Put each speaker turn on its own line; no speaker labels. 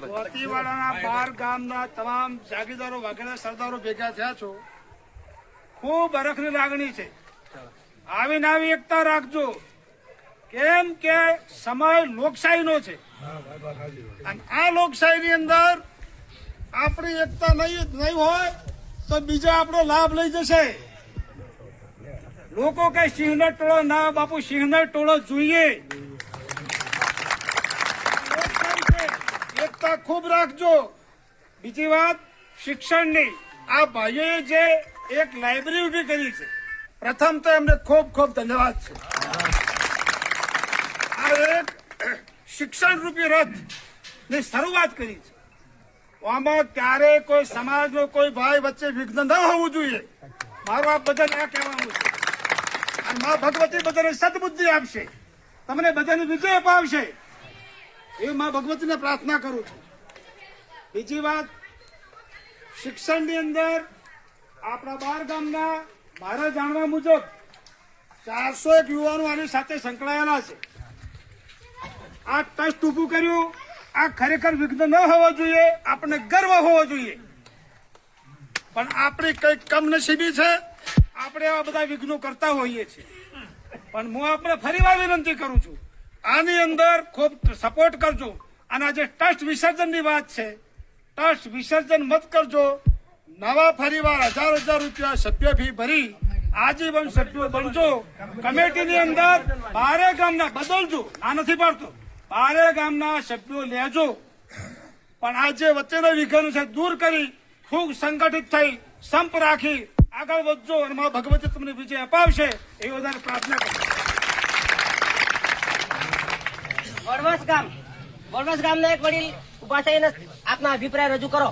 મોતીવાડાના 12 ગામના તમામ જાગીરદારો વગેરે સરદારો ભેગા થયા છો. ખૂબ હરખની લાગણી છે. આવીને આવી એકતા રાખજો, કેમ કે સમય લોકશાહીનો છે અને આ લોકશાહીની અંદર આપણી એકતા નહીં હોય તો બીજા આપણો લાભ લઈ જશે. લોકો કઈ સિંહનો ટોળો ના બાપુ, સિંહનો ટોળો જોઈએ. એકતા ખૂબ રાખજો. બીજી વાત શિક્ષણની, આ ભાઈઓએ જે એક લાઇબ્રેરી ઉભી કરી છે, પ્રથમ તો એમને ખૂબ ખૂબ ધન્યવાદ છે. આ એક શિક્ષણ રૂપી રથ ની શરૂઆત કરી છે. આમાં ક્યારેય કોઈ સમાજનો કોઈ ભાઈ વચ્ચે વિઘ્ન ન હોવું જોઈએ. મારું આ બધાને આ કહેવાનું છે. અને મા ભગવતી બધાને સદબુદ્ધિ આપશે, તમને બધાને વિજય અપાવશે એવી મા ભગવતીને પ્રાર્થના કરું છું. બીજી વાત, શિક્ષણની અંદર આપણા 12 ગામના મારા જાણવા મુજબ 401 યુવાનો આની સાથે સંકળાયેલા છે. આ ટ્રસ્ટ ઉભું કર્યું, આ ખરેખર વિઘ્ન ન હોવો જોઈએ, આપણને ગર્વ હોવો જોઈએ. પણ આપણી કઈ કમનસીબી છે, આપણે આવા બધા વિઘ્નો કરતા હોઈએ છીએ. પણ હું આપણે ફરીવાર વિનંતી કરું છું, આની અંદર ખૂબ સપોર્ટ કરજો. અને આજે ટ્રસ્ટ વિસર્જનની વાત છે, ટ્રસ્ટ વિસર્જન મત કરજો. નવા ફરીવાર 1000 રૂપિયા સભ્ય ફી ભરી આજીવન સભ્યો બનજો. કમિટીની અંદર 12 ગામના બદલજો, આ નથી પાડતો, 12 ગામના સભ્યો લેજો. પણ આ જે વચ્ચેનો વિઘ્ન છે દૂર કરી ખૂબ સંગઠિત થઈ સંપ રાખી આગળ વધજો અને મા ભગવતી તમને વિજય અપાવશે એવી વધારે પ્રાર્થના કરું.
વડવાસ ગામના એક વડીલ ઉભા થઈને આપના અભિપ્રાય રજૂ કરો.